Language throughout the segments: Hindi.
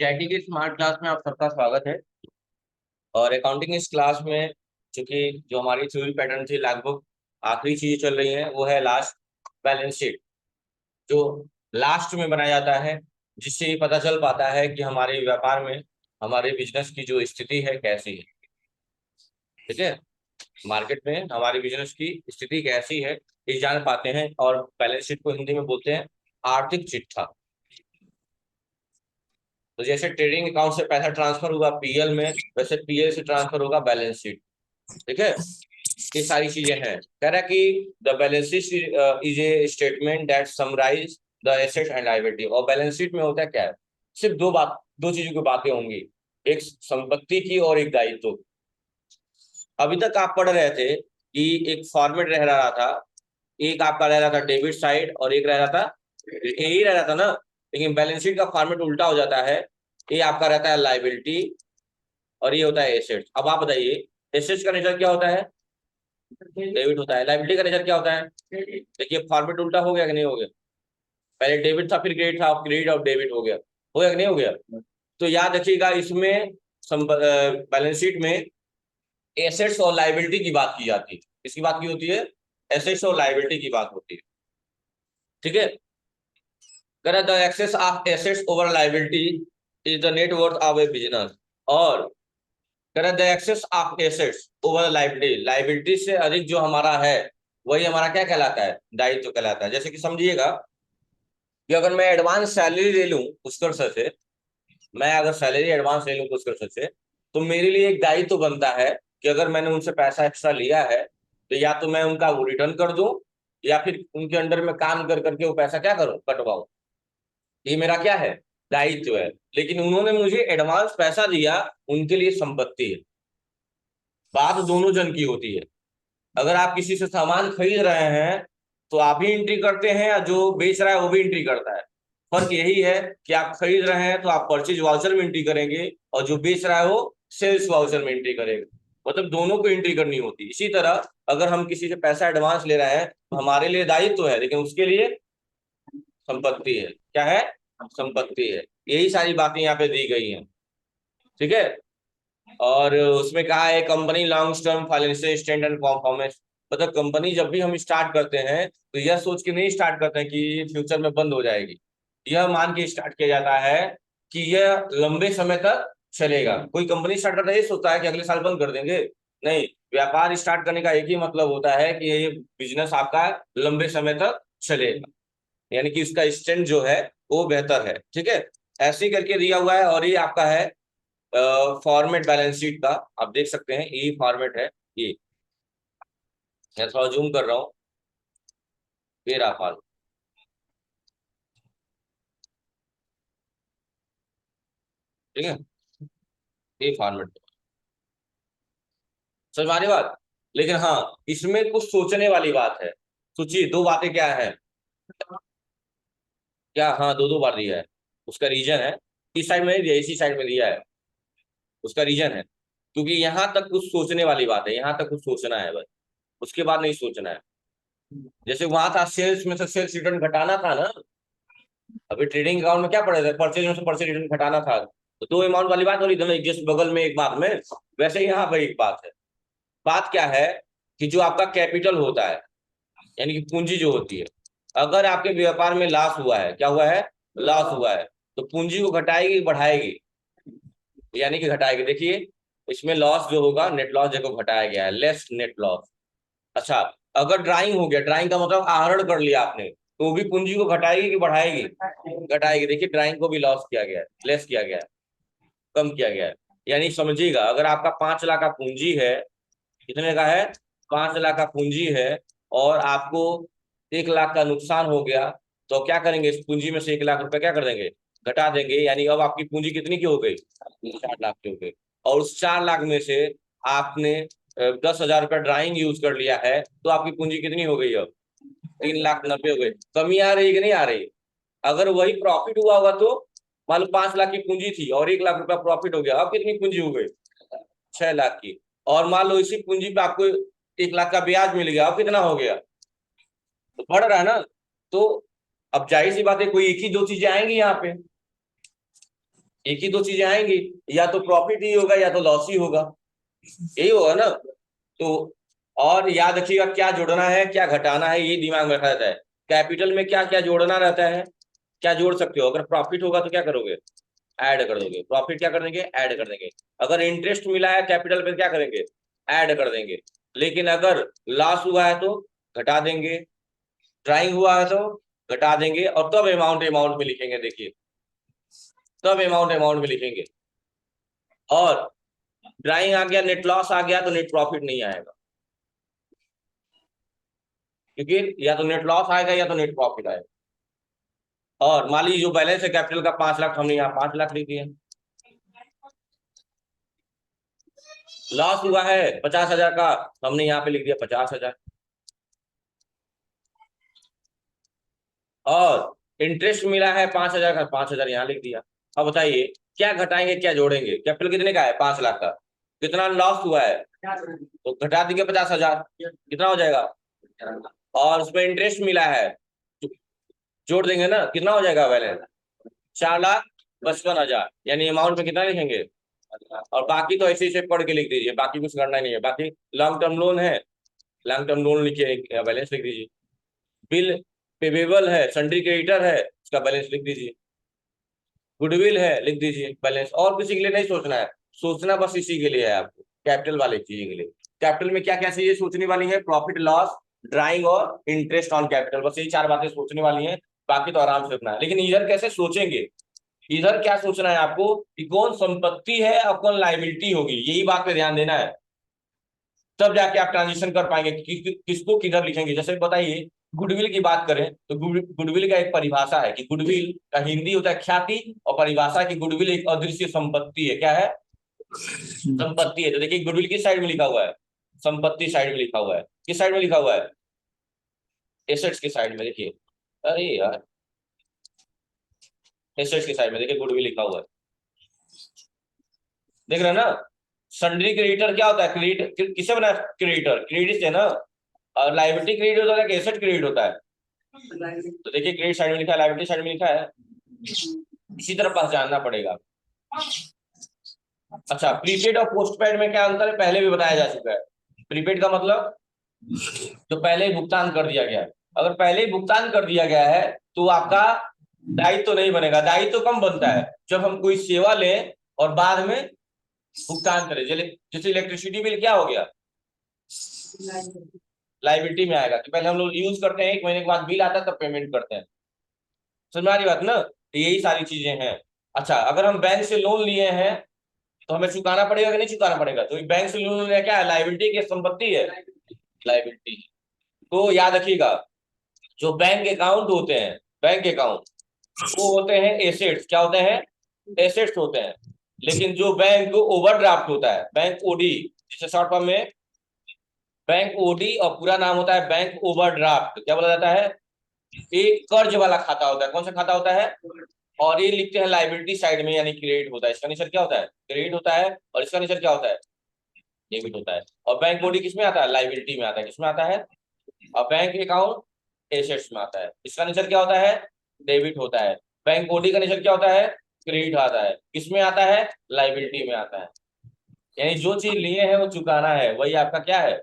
जैटी की स्मार्ट क्लास में आप सबका स्वागत है। और अकाउंटिंग इस क्लास में चूंकि जो हमारी थ्योरी पैटर्न थी लगभग आखिरी चीज चल रही है वो है लास्ट बैलेंस शीट, जो लास्ट में बनाया जाता है, जिससे ये पता चल पाता है कि हमारे व्यापार में हमारे बिजनेस की जो स्थिति है कैसी है। ठीक है, मार्केट में हमारे बिजनेस की स्थिति कैसी है ये जान पाते हैं। और बैलेंस शीट को हिंदी में बोलते हैं आर्थिक चिट्ठा। तो जैसे ट्रेडिंग अकाउंट से पैसा ट्रांसफर हुआ पीएल में, वैसे पीएल से ट्रांसफर होगा बैलेंस शीट। ठीक है, ये सारी चीजें हैं। कह रहा है कि the balance sheet is a statement that summarise the asset and liability. और बैलेंस शीट में होता है क्या है, सिर्फ दो चीजों की बातें होंगी, एक संपत्ति की और एक दायित्व। अभी तक आप पढ़ रहे थे कि एक फॉर्मेट रह रहा था, एक आपका रह रहा था डेबिट साइड और एक रह रहा था, यही रह रहा था ना। लेकिन बैलेंस शीट का फॉर्मेट उल्टा हो जाता है, ये आपका रहता है लायबिलिटी और ये होता है एसेट्स। अब आप बताइए एसेट्स का नेचर क्या होता है, डेबिट होता है। लायबिलिटी का नेचर क्या होता है, देखिए फॉर्मेट उल्टा हो गया कि नहीं हो गया। पहले डेबिट था फिर क्रेडिट था, अब क्रेडिट और डेबिट हो गया कि नहीं हो गया। तो याद रखिएगा इसमें बैलेंस शीट में एसेट्स और लायबिलिटी की बात की जाती है। किसकी बात की होती है, एसेट्स और लायबिलिटी की बात होती है। ठीक है, the excess of assets over liability is the net worth of a business. और the excess of assets over liability, liability से अधिक जो हमारा है वही हमारा क्या कहलाता है, दायित्व कहलाता है। जैसे कि समझिएगा कि अगर मैं एडवांस सैलरी ले लूं पुष्कर सर से, मैं अगर सैलरी एडवांस ले लूं पुष्कर सर से, तो मेरे लिए एक दायित्व बनता है कि अगर मैंने उनसे पैसा एक्स्ट्रा लिया है तो या तो मैं उनका वो रिटर्न कर दूं या फिर उनके अंडर में काम कर करके वो पैसा क्या करूं, कटवाऊं। ये मेरा क्या है, दायित्व है। लेकिन उन्होंने मुझे एडवांस पैसा दिया, उनके लिए संपत्ति है। बात दोनों जन की होती है। अगर आप किसी से सामान खरीद रहे हैं तो आप ही एंट्री करते हैं या जो बेच रहा है वो भी एंट्री करता है। फर्क यही है कि आप खरीद रहे हैं तो आप परचेज वाउचर में एंट्री करेंगे और जो बेच रहा है वो सेल्स वाउचर में एंट्री करेगा। मतलब दोनों को एंट्री करनी होती है। इसी तरह अगर हम किसी से पैसा एडवांस ले रहे हैं तो हमारे लिए दायित्व है, लेकिन उसके लिए संपत्ति है। क्या है, संपत्ति है। यही सारी बातें यहाँ पे दी गई हैं। ठीक है, और उसमें कहा है company long term financial stand and performance. मतलब कंपनी जब भी हम स्टार्ट करते हैं तो यह सोच के नहीं स्टार्ट करते हैं कि ये फ्यूचर में बंद हो जाएगी। यह मान के स्टार्ट किया जाता है कि यह लंबे समय तक चलेगा। कोई कंपनी स्टार्ट करता है ये सोचता है कि अगले साल बंद कर देंगे, नहीं। व्यापार स्टार्ट करने का एक ही मतलब होता है कि ये बिजनेस आपका लंबे समय तक चलेगा, यानी कि उसका स्टैंड जो है वो बेहतर है। ठीक है, ऐसे ही करके दिया हुआ है। और ये आपका है फॉर्मेट बैलेंस शीट का, आप देख सकते हैं ये फॉर्मेट है। ये मैं थोड़ा जूम कर रहा हूँ, फिर आप आ ठीक है, ये फॉर्मेट समझ में आ रही बात। लेकिन हाँ, इसमें कुछ सोचने वाली बात है। सोचिए दो बातें क्या है, क्या हाँ दो दो बार दिया है। उसका रीजन है, इस साइड में नहीं दिया, इसी साइड में दिया है। उसका रीजन है क्योंकि यहाँ तक कुछ सोचने वाली बात है, यहाँ तक कुछ सोचना है बस, उसके बाद नहीं सोचना है। जैसे वहां था सेल्स में से सेल्स रिटर्न घटाना था ना, अभी ट्रेडिंग अकाउंट में क्या पड़े थे, परचेज में से परचेज रिटर्न घटाना था। तो दो अमाउंट वाली बात हो रही थी ना, एक जस्ट बगल में एक बात में। वैसे यहाँ पर एक बात है। बात क्या है कि जो आपका कैपिटल होता है, यानी कि पूंजी जो होती है, अगर आपके व्यापार में लॉस हुआ है, क्या हुआ है, लॉस हुआ है, तो पूंजी को घटाएगी बढ़ाएगी, यानी कि घटाएगी। देखिए इसमें लॉस जो होगा नेट लॉस देखो घटाया गया है, लेस नेट लॉस। अच्छा, अगर ड्राइंग हो गया, ड्राइंग का मतलब आहरण कर लिया आपने, तो वो भी पूंजी को घटाएगी कि बढ़ाएगी, घटाएगी। देखिए ड्राइंग को भी लॉस किया गया है, लेस किया गया है, कम किया गया है। यानी समझिएगा अगर आपका 5 लाख का पूंजी है, कितने का है, 5 लाख का पूंजी है, और आपको 1 लाख का नुकसान हो गया, तो क्या करेंगे, इस पूंजी में से 1 लाख रुपए क्या कर देंगे, घटा देंगे। यानी अब आपकी पूंजी कितनी की हो गई, 4 लाख की हो गई। और उस 4 लाख में से आपने 10,000 रुपया ड्राइंग यूज कर लिया है, तो आपकी पूंजी कितनी हो गई, अब 3,90,000 हो गई। कमी आ रही है कि नहीं आ रही। अगर वही प्रॉफिट हुआ होगा तो मान लो 5 लाख की पूंजी थी और 1 लाख रुपया प्रॉफिट हो गया, अब कितनी पूंजी हो गई, 6 लाख की। और मान लो इसी पूंजी पे आपको 1 लाख का ब्याज मिल गया, अब कितना हो गया, तो बढ़ रहा है ना। तो अब जाहिर सी बात है कोई एक ही दो चीजें आएंगी यहाँ पे, एक ही दो चीजें आएंगी, या तो प्रॉफिट ही होगा या तो लॉस ही होगा, यही होगा ना। तो और याद रखिएगा क्या जोड़ना है क्या घटाना है, ये दिमाग में रखा रहता है। कैपिटल में क्या क्या जोड़ना रहता है, क्या जोड़ सकते हो। अगर प्रॉफिट होगा तो क्या करोगे, ऐड कर दोगे। प्रॉफिट क्या कर देंगे, ऐड कर देंगे। अगर इंटरेस्ट मिला है कैपिटल पे क्या करेंगे, ऐड कर देंगे। लेकिन अगर लॉस हुआ है तो घटा देंगे, ड्राइंग हुआ है तो घटा देंगे, और तब अमाउंट अमाउंट में लिखेंगे। देखिए तब अमाउंट अमाउंट में लिखेंगे। और ड्राइंग आ गया, नेट लॉस आ गया तो नेट प्रॉफिट नहीं आएगा, क्योंकि या तो नेट लॉस आएगा या तो नेट प्रॉफिट आएगा। और मान लीजिए जो बैलेंस है कैपिटल का 5 लाख, हमने यहाँ 5 लाख लिख दिया। लॉस हुआ है 50,000 का, हमने यहाँ पे लिख दिया 50,000। और इंटरेस्ट मिला है 5,000 का, 5,000 यहाँ लिख दिया। अब बताइए क्या घटाएंगे क्या जोड़ेंगे। कैपिटल कितने का है, 5 लाख का। कितना लॉस हुआ है, तो घटा देंगे 50,000, कितना हो जाएगा। और उसमें इंटरेस्ट मिला है, जोड़ देंगे ना, कितना हो जाएगा बैलेंस, 4,55,000। यानी अमाउंट में कितना लिखेंगे। और बाकी तो ऐसे ऐसे पढ़ के लिख दीजिए, बाकी कुछ करना नहीं है। बाकी लॉन्ग टर्म लोन है, लॉन्ग टर्म लोन लिखिए, बैलेंस लिख दीजिए। बिल पेबेबल है, सन्ड्री क्रेडिटर है, उसका बैलेंस लिख दीजिए। गुडविल है, लिख दीजिए बैलेंस। और किसी के लिए नहीं सोचना है, सोचना बस इसी के लिए है आपको, कैपिटल वाले चीज के लिए। कैपिटल में क्या क्या चीजें सोचने वाली है, प्रॉफिट लॉस, ड्राइंग और इंटरेस्ट ऑन कैपिटल, बस यही 4 बातें सोचने वाली हैं। बाकी तो आराम से अपना है। लेकिन इधर कैसे सोचेंगे, इधर क्या सोचना है आपको कि कौन संपत्ति है और कौन लाइबिलिटी होगी, यही बात पे ध्यान देना है। तब जाके आप ट्रांजिशन कर पाएंगे कि किसको किधर लिखेंगे। जैसे बताइए गुडविल की बात करें तो गुडविल का एक परिभाषा है कि गुडविल का हिंदी होता है ख्याति, और परिभाषा की गुडविल एक अदृश्य संपत्ति है। क्या है, संपत्ति है। तो देखिए गुडविल किस साइड में लिखा हुआ है, संपत्ति साइड में लिखा हुआ है। किस साइड में लिखा हुआ है, एसेट्स के साइड में। देखिए अरे यार, एसेट्स के साइड में देखिए गुडविल लिखा हुआ है, देख रहे हैं ना। सन्ड्री क्रेडिटर क्या होता है, क्रेडिट किससे बना, क्रेडिटर क्रेडिट से ना। और लाइबिलिटी क्रेडिट होता है कि एसेट क्रेडिट होता है। तो देखिए क्रेडिट साइड में लिखा है, लाइबिलिटी साइड में लिखा है, इसी तरह पहचानना पड़ेगा। अच्छा, प्रीपेड और पोस्टपेड में क्या अंतर है, पहले भी बताया जा चुका है। प्रीपेड का मतलब जो पहले ही भुगतान कर दिया गया है। अगर पहले ही भुगतान कर दिया गया है तो आपका दायित्व तो नहीं बनेगा। दायित्व तो कम बनता है जब हम कोई सेवा लें और बाद में भुगतान करें। जैसे इलेक्ट्रिसिटी बिल क्या हो गया, लाइबिलिटी में आएगा कि पहले हम लोग यूज करते हैं, 1 महीने के बाद बिल आता है तब पेमेंट करते हैं। समझ में आ रही बात ना, तो यही सारी चीजें हैं। अच्छा, अगर हम बैंक से लोन लिए हैं तो हमें चुकाना पड़ेगा कि नहीं चुकाना पड़ेगा। तो बैंक से लोन लिया क्या है, लाइबिलिटी की संपत्ति है, लाइबिलिटी। तो याद रखिएगा जो बैंक अकाउंट होते हैं, बैंक अकाउंट वो होते हैं एसेट्स। क्या होते हैं, एसेट्स होते हैं। लेकिन जो बैंक ओवरड्राफ्ट होता है, बैंक ओडी, जिसे शॉर्ट फॉर्म में बैंक ओडी और पूरा नाम होता है बैंक ओवरड्राफ्ट, क्या बोला जाता है, एक कर्ज वाला खाता होता है। कौन सा खाता होता है, और ये लिखते हैं लाइबिलिटी साइड में, यानी क्रेडिट होता है। इसका निचर क्या होता है, क्रेडिट होता है, और इसका निचर क्या होता है, डेबिट होता है। और बैंक बॉडी किसमें आता है, लाइबिलिटी में आता है। किसमें आता है, और बैंक अकाउंट एसेट्स में आता है। इसका निचर क्या होता है, डेबिट होता है। बैंक बॉडी का निचर क्या होता है, क्रेडिट आता है। किसमें आता है, लाइबिलिटी में आता है। यानी जो चीज लिए हैं वो चुकाना है, वही आपका क्या है,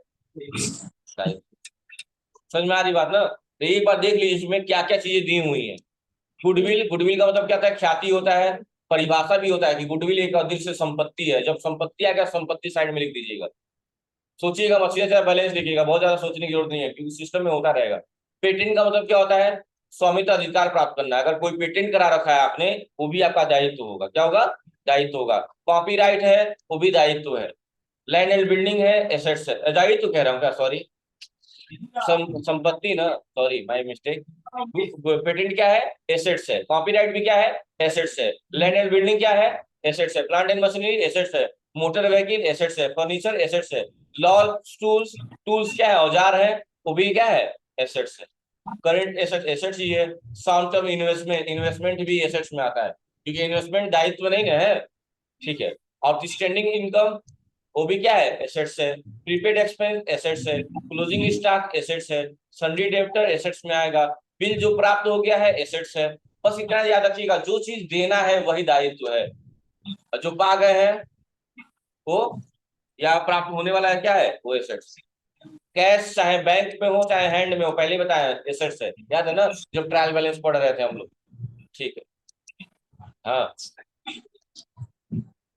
समझ में आ रही बात ना। तो एक बार देख लीजिए इसमें क्या क्या चीजें दी हुई है। गुडविल, गुडविल का मतलब क्या होता है, ख्याति होता है। परिभाषा भी होता है कि गुडविल एक अदृश्य संपत्ति है। जब संपत्ति आ गया, संपत्ति साइड में लिख दीजिएगा। सोचिएगा मत, सीधा बैलेंस लिखिएगा, बहुत ज्यादा सोचने की जरूरत नहीं है क्योंकि सिस्टम में होता रहेगा। पेटेंट का मतलब क्या होता है, स्वामित्व अधिकार प्राप्त करना। अगर कोई पेटेंट करा रखा है आपने, वो भी आपका दायित्व होगा। क्या होगा, दायित्व होगा। कॉपीराइट है, वो भी दायित्व है। लैंड एंड बिल्डिंग है, एसेट्स है। दायित्व कह रहा हूँ क्या, सॉरी, संपत्ति ना, सॉरी माय मिस्टेक। पेटेंट क्या है, एसेट्स है। कॉपीराइट भी क्या है, एसेट्स है। लैंड एंड बिल्डिंग क्या है, एसेट्स है। प्लांट एंड मशीनरी एसेट्स है। मोटर व्हीकल एसेट्स है। फर्नीचर एसेट्स है। लॉ टूल्स, टूल्स क्या है, औजार है, वो भी क्या है, एसेट्स है। करंट एसेट, एसेट्स ही है। शॉर्ट टर्म इन्वेस्टमेंट, इन्वेस्टमेंट भी एसेट्स में आता है क्योंकि इन्वेस्टमेंट दायित्व नहीं है, ठीक है। आउटस्टैंडिंग इनकम, वो भी क्या है, एसेट्स है। प्रीपेड एक्सपेंस एसेट्स है। क्लोजिंग स्टॉक एसेट्स है। सन्डी डेब्टर एसेट्स में आएगा। बिल जो प्राप्त हो गया है, एसेट्स है। बस इतना याद रखिएगा, जो चीज देना है वही दायित्व है। और जो पा गए हैं वो, या प्राप्त होने वाला है क्या है, वो एसेट्स। कैश चाहे बैंक में हो चाहे हैंड में हो, पहले ही बताया एसेट्स है, याद है ना जब ट्रायल बैलेंस पढ़ रहे थे हम लोग। ठीक है। हाँ,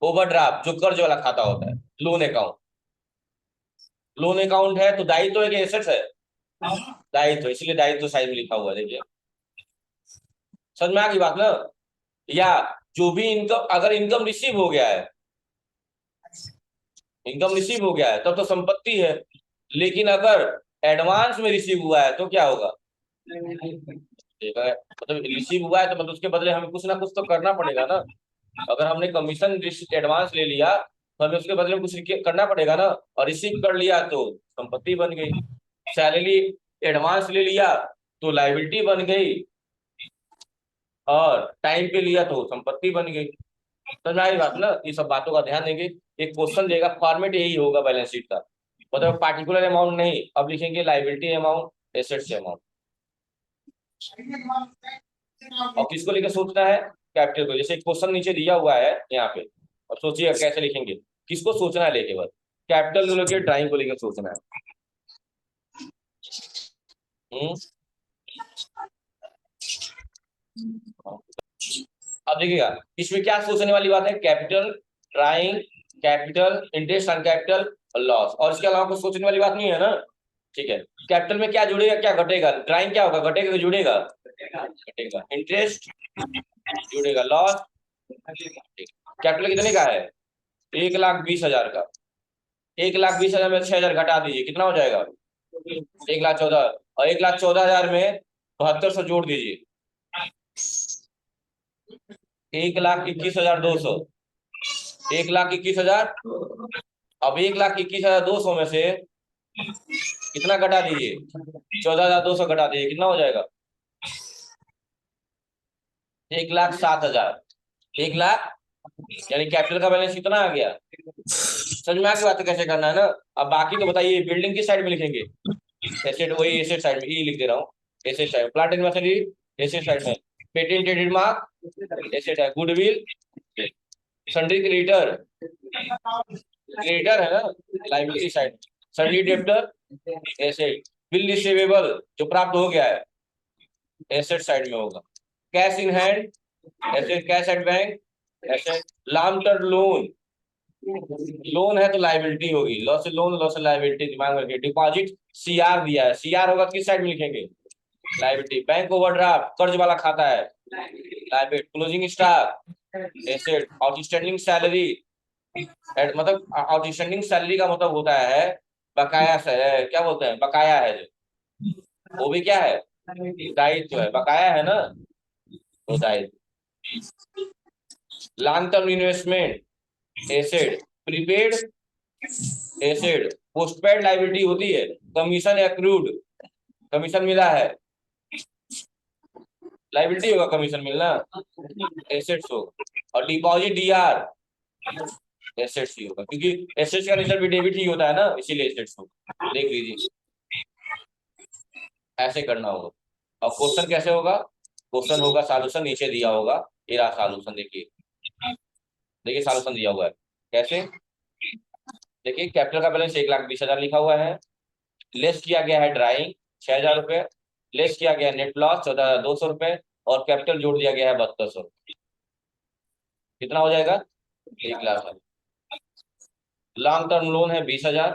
ओवरड्राफ्ट जो कर्ज वाला खाता होता है, लोन अकाउंट। लोन अकाउंट है तो दायित्व है कि एसेट्स है? दायित्व, इसलिए दायित्व साइड में लिखा हुआ है, देखिए। समझ में आ गई बात ना? या जो भी इनकम, अगर इनकम रिसीव हो गया है, इनकम रिसीव हो गया है तब तो संपत्ति है। लेकिन अगर एडवांस में रिसीव हुआ है तो क्या होगा? ठीक है, मतलब रिसीव हुआ है तो मतलब उसके बदले हमें कुछ ना कुछ तो करना पड़ेगा ना। अगर हमने कमीशन एडवांस ले लिया तो हमें उसके बदले में कुछ करना पड़ेगा ना। और रिसीव कर लिया तो संपत्ति बन गई। सैलरी एडवांस ले लिया तो लाइबिलिटी बन गई, और टाइम पे लिया तो संपत्ति बन गई। समझ आई बात ना? ये सब बातों का ध्यान देंगे। एक क्वेश्चन देगा, फॉर्मेट यही होगा बैलेंस शीट का, मतलब पार्टिकुलर अमाउंट नहीं, अब लिखेंगे लाइबिलिटी अमाउंट, एसेट्स अमाउंट। और किसको लेकर सोचना है? कैपिटल को। जैसे क्वेश्चन नीचे दिया हुआ है यहाँ पे, और सोचिए कैसे लिखेंगे। किसको सोचना है लेके, बस कैपिटल को लेकर, ड्राइंग को लेकर सोचना है। हम्म। अब देखिएगा, इसमें क्या सोचने वाली बात है? Capital, drawing, capital, interest on capital और लॉस, और इसके अलावा कुछ सोचने वाली बात नहीं है ना। ठीक है। कैपिटल में क्या जुड़ेगा क्या घटेगा? ड्राइंग क्या होगा, घटेगा कि जुड़ेगा? घटेगा। इंटरेस्ट जुड़ेगा, लॉस। कैपिटल कितने का है? 1,20,000 का। 1,20,000 में 6,000 घटा दीजिए, कितना हो जाएगा? 1,14,000। और 1,14,000 में 7200 जोड़ दीजिए, 1,21,200। 1,21,000। अब 1,21,200 में से कितना घटा दीजिए? 14,200 घटा दीजिए, कितना हो जाएगा? 1,07,000। 1,00,000, यानी कैपिटल का बैलेंस कितना आ गया? समझ में आ गई बात कैसे करना है ना? अब बाकी तो बताइए, बिल्डिंग किस साइड में लिखेंगे? एसेट, वही एसेट साइड में ई लिख दे रहा हूँ। Asset side, plant and machinery asset side में, पेटेंट ट्रेडमार्क एसेट है, गुडविल, सन्ड्री क्रेडिटर, क्रेडिटर है ना, liability side. Sundry debtor asset, bill receivable जो प्राप्त हो गया है, एसेट साइड में होगा। Cash in hand asset, cash at bank asset. Long term loan, loan है तो लाइबिलिटी होगी, लॉस लोन, लॉस लाइबिलिटी, दिमाग में रखिए। डिपॉजिट सीआर दिया है, सीआर होगा किस साइड में लिखेंगे? लाइबिलिटी। बैंक ओवरड्राफ्ट कर्ज वाला खाता है, liability. Closing stock asset. Outstanding salary, मतलब आउटस्टैंडिंग सैलरी का मतलब होता है बकाया से, क्या बोलते हैं, बकाया है जो, वो भी क्या है? दायित्व है, बकाया है ना, वो दायित्व। Long term investment asset, prepaid asset. Postpaid liability होती है, कमीशन एक्रूड, कमीशन मिला है, लाइबिलिटी होगा कमीशन मिलना, एसेट्स होगा। और डिपॉजिट डीआर एसेट्स ही होगा, क्योंकि एसेट्स का रिजल्ट भी डेबिट ही होता है ना, इसीलिए एसेट्स होगा। देख लीजिए, ऐसे करना होगा। और क्वेश्चन कैसे होगा? क्वेश्चन होगा, सॉल्यूशन नीचे दिया होगा, ये रहा सॉल्यूशन, देखिए। देखिए सॉल्यूशन दिया हुआ है कैसे, देखिए। कैपिटल का बैलेंस 1,20,000 लिखा हुआ है, लेस किया गया है ड्राइंग 6,000 रुपए, लेस किया गया नेट लॉस 14,200 रुपए, और कैपिटल जोड़ दिया गया है 7200। कितना हो जाएगा? 1,00,000। लॉन्ग टर्म लोन है 20,000,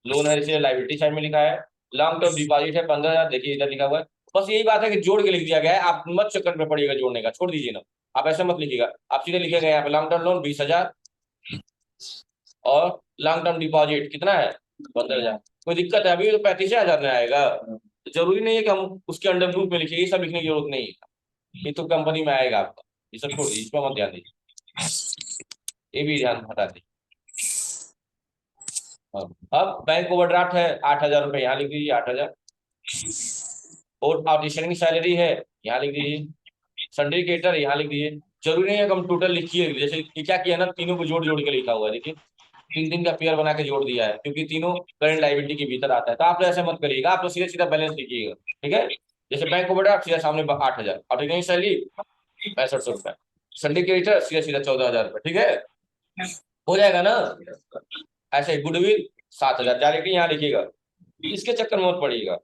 लोन है इसलिए लाइबिलिटी साइड में लिखा है। लॉन्ग टर्म डिपॉजिट है 15,000, देखिए इधर लिखा हुआ है। बस यही बात है कि जोड़ के लिख दिया गया है, आप मत चक्कर में पड़िएगा जोड़ने का, छोड़ दीजिए ना। आप ऐसे मत लिखिएगा, आप सीधे लिखेगा यहाँ पे लॉन्ग टर्म लोन 20,000, और लॉन्ग टर्म डिपॉजिट कितना है? 15,000। कोई दिक्कत है? अभी तो 35,000 में आएगा, जरूरी नहीं है कि हम उसके अंडर ग्रुप में लिखिए, ये सब लिखने की जरूरत नहीं है, ये तो कंपनी में आएगा आपका। ये सब छोड़ दीजिए, इस पर मत ध्यान दीजिए, ये भी ध्यान हटा दीजिए। अब बैंक ओवरड्राफ्ट है 8,000 रुपए, यहाँ लिख दीजिए 8,000। और आउटस्टैंडिंग सैलरी है, यहाँ लिख दीजिए। सन्ड्री क्रेडिटर यहाँ लिख दीजिए। जरूरी नहीं है कि हम टोटल लिखिए, जैसे कि क्या किया ना, तीनों को जोड़ जोड़ के लिखा हुआ है, देखिए। 3-3 का पेयर बना के जोड़ दिया है, क्योंकि तीनों करंट लायबिलिटी के भीतर आता है। तो आप तो ऐसे मत करिएगा, आप तो सीधे सीधा बैलेंस लिखिएगा, ठीक है। जैसे बैंक ओवरड्राफ्ट सीधा सामने 8,000, आउटस्टैंडिंग सैलरी 6500 रुपए, सिंडिकेटर सीधा सीधा 14,000 रुपये, ठीक है, हो जाएगा ना। ऐसे गुडविल 7,000, डायरेक्ट यहाँ लिखिएगा, इसके चक्कर में मत पड़िएगा।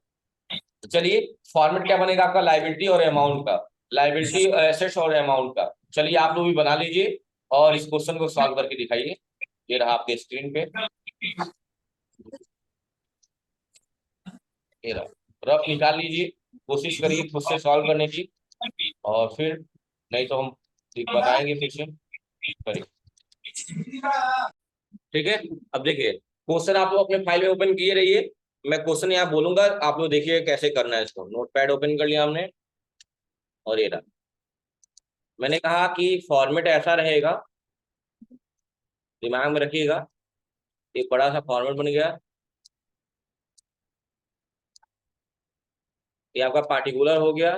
तो चलिए फॉर्मेट क्या बनेगा आपका, लाइबिलिटी और अमाउंट का, लाइबिलिटी एसेट्स और अमाउंट का। चलिए आप लोग भी बना लीजिए और इस क्वेश्चन को सॉल्व करके दिखाइए। ये रहा आपके स्क्रीन पे, ये रहा, रफ निकाल लीजिए, कोशिश करिए खुद से सॉल्व करने की, और फिर नहीं तो हम बताएंगे फिर से, करिए, ठीक है। अब देखिए क्वेश्चन आप लोग अपने फाइल में ओपन किए रहिए, मैं क्वेश्चन यहाँ बोलूंगा, आप लोग देखिए कैसे करना है इसको। नोटपैड ओपन कर लिया हमने, और ये रहा, मैंने कहा कि फॉर्मेट ऐसा रहेगा, दिमाग में रखिएगा, एक बड़ा सा फॉर्मेट बन गया, ये आपका पार्टिकुलर हो गया,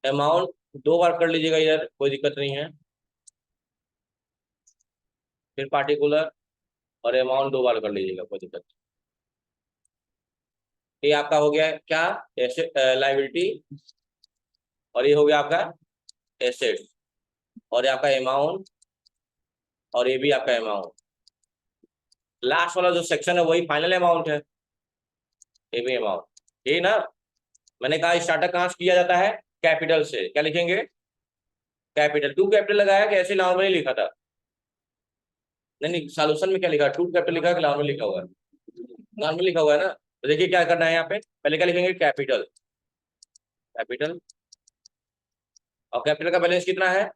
अमाउंट 2 बार कर लीजिएगा इधर, कोई दिक्कत नहीं है, फिर पार्टिकुलर और अमाउंट 2 बार कर लीजिएगा, कोई दिक्कत नहीं। ये आपका हो गया क्या, लाइबिलिटी, और ये हो गया आपका एसेट, और ये आपका अमाउंट, और ये भी आपका अमाउंट। लास्ट वाला जो सेक्शन है वही फाइनल अमाउंट है, ये भी अमाउंट, ठीक ना। मैंने कहा स्टार्टर कहाँ से किया जाता है, कैपिटल से, क्या लिखेंगे, कैपिटल। टू कैपिटल लगाया कि ऐसे नॉर्मली लिखा था, नहीं नहीं, सॉल्यूशन में क्या लिखा, टू कैपिटल लिखा है कि नॉर्मल लिखा हुआ है, नॉर्मल लिखा हुआ है ना। तो देखिए क्या करना है यहाँ पे, पहले क्या लिखेंगे, कैपिटल, कैपिटल, और कैपिटल का बैलेंस कितना है,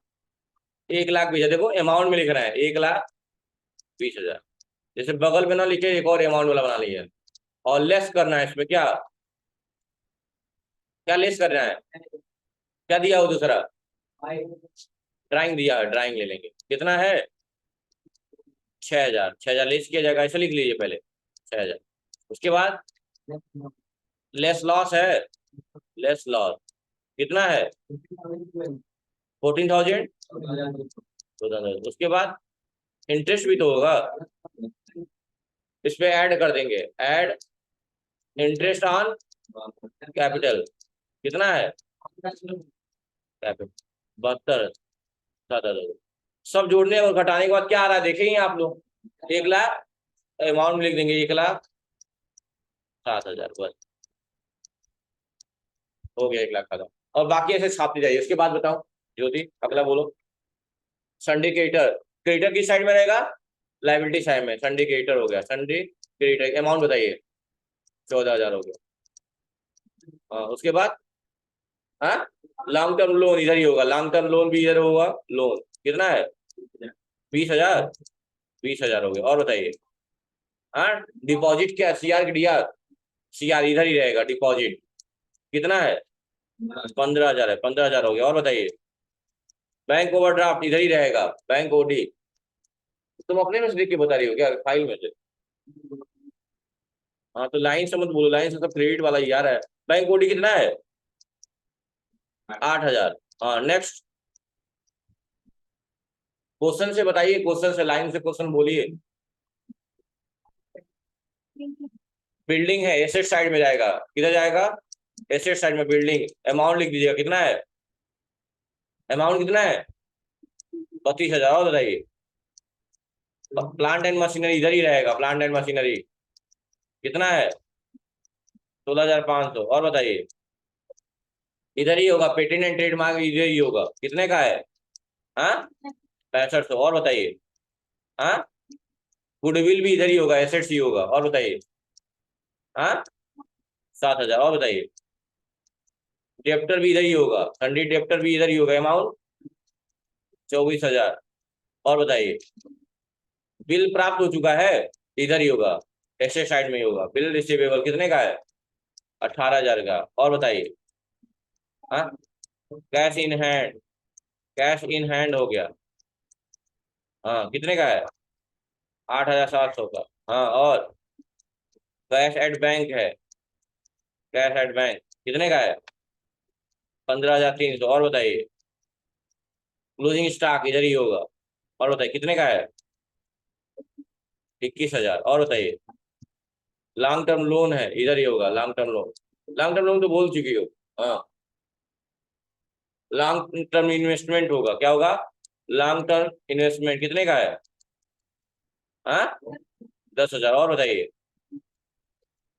1,20,000। देखो अमाउंट में लिखना है 1,20,000, जैसे बगल में ना लिखे एक और अमाउंट वाला बना लिया, और लेस करना है इसमें, क्या क्या लेस करना है, क्या दिया हो दूसरा, ड्राइंग दिया है, ड्राइंग ले लेंगे, कितना है 6,000, 6,000 लेस किया जाएगा, ऐसे लिख लीजिए पहले 6,000। उसके बाद लेस लॉस है, लेस लॉस कितना है 14,000, 14,000। उसके बाद इंटरेस्ट भी तो होगा, इस पे ऐड कर देंगे, ऐड इंटरेस्ट ऑन कैपिटल, कितना है कैपिटल 72,000। सब जोड़ने और घटाने के बाद क्या आ रहा है देखेंगे आप लोग, 1,00,000, अमाउंट में लिख देंगे 1,07,000, बस हो गया 1,00,000 खत्म। और बाकी ऐसे छापते जाइए। उसके बाद बताओ ज्योति, अगला बोलो। सिंडिकेटर, क्रेडिटर किस साइड में रहेगा, लाइबिलिटी साइड में, सिंडिकेटर हो गया, सिंडिकेटर अमाउंट बताइए, 14,000 हो गया। हाँ उसके बाद, हाँ लॉन्ग टर्म लोन इधर ही होगा, लॉन्ग टर्म लोन भी इधर होगा, लोन कितना है 20,000, 20,000 हो गया। और बताइए, हाँ डिपॉजिट क्या, सीआर की डीआर, सीआर इधर ही रहेगा, डिपॉजिट कितना है 15,000 है, 15,000 हो गया। और बताइए, बैंक ओवरड्राफ्ट इधर ही रहेगा, बैंक ओडी, तुम अपने में से देख के बता रही हो क्या, फाइल में से, हाँ तो लाइन से मत बोलो, लाइन से सब क्रेडिट वाला ही आ रहा है। बैंक ओडी कितना है 8,000। हाँ नेक्स्ट, क्वेश्चन से बताइए, क्वेश्चन से, लाइन से क्वेश्चन बोलिए। बिल्डिंग है, एसेट साइड में जाएगा, किधर जाएगा, एसेट साइड में बिल्डिंग, अमाउंट लिख दीजिएगा, कितना है अमाउंट, कितना है 32,000। और बताइए, प्लांट एंड मशीनरी इधर ही रहेगा, प्लांट एंड मशीनरी कितना है 16,500। और बताइए, इधर ही होगा, पेटेंट एंड ट्रेडमार्क इधर ही होगा, कितने का है, हाँ 6500। और बताइए, हाँ गुडविल भी इधर ही होगा, एसेट्स ही होगा। और बताइए, हाँ 7,000। और बताइए, डेप्टर भी इधर ही होगा, सन्डी डेप्टर भी इधर ही होगा, अमाउंट 24,000। और बताइए, बिल प्राप्त हो चुका है, इधर ही होगा, एसेट साइड में ही होगा, बिल रिसीवेबल कितने का है 18,000 का। और बताइए, हाँ cash in hand, cash in hand हो गया, हाँ कितने का है 8,700 का। हाँ और कैश एट बैंक है, कैश एट बैंक कितने का है 15,300। और बताइए, क्लोजिंग स्टॉक इधर ही होगा। और बताइए कितने का है 21,000। और बताइए, लॉन्ग टर्म लोन है, इधर ही होगा, long term loan, long term loan तो बोल चुकी हो, हाँ लॉन्ग टर्म इन्वेस्टमेंट होगा, क्या होगा, लॉन्ग टर्म इन्वेस्टमेंट कितने का है, हाँ 10,000। और बताइए,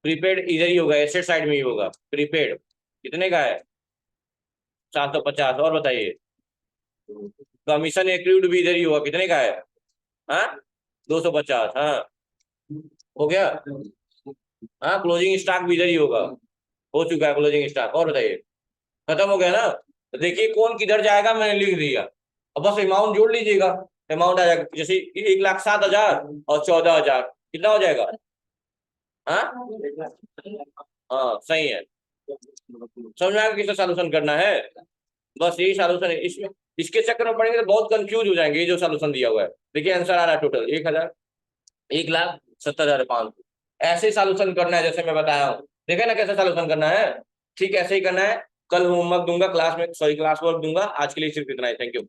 प्रीपेड इधर ही होगा, एसेट साइड में ही होगा, प्रीपेड कितने का है, 750। और बताइए, कमीशन एक्रूड भी इधर ही होगा, कितने का है, हाँ 250। हाँ हो गया, हाँ क्लोजिंग स्टॉक भी इधर ही होगा, हो चुका है क्लोजिंग स्टॉक। और बताइए, खत्म हो गया ना। तो देखिए कौन किधर जाएगा, मैंने लिख दिया। अब बस अमाउंट जोड़ लीजिएगा, अमाउंट आ जाएगा, जैसे 1,07,000 और 14,000 कितना हो जाएगा, हाँ हाँ सही है। समझ में आएगा किसका सॉल्यूशन करना है, बस यही सॉल्यूशन है। इसमें इसके चक्कर में पड़ेंगे तो बहुत कंफ्यूज हो जाएंगे। ये जो सॉल्यूशन दिया हुआ है, देखिए आंसर आ रहा है टोटल 1,70,500। ऐसे सॉल्यूशन करना है जैसे मैं बताया हूँ, देखे ना कैसे सॉल्यूशन करना है, ठीक ऐसे ही करना है। कल होमवर्क दूंगा क्लास में, सॉरी क्लास वर्क दूंगा। आज के लिए सिर्फ इतना ही, थैंक यू।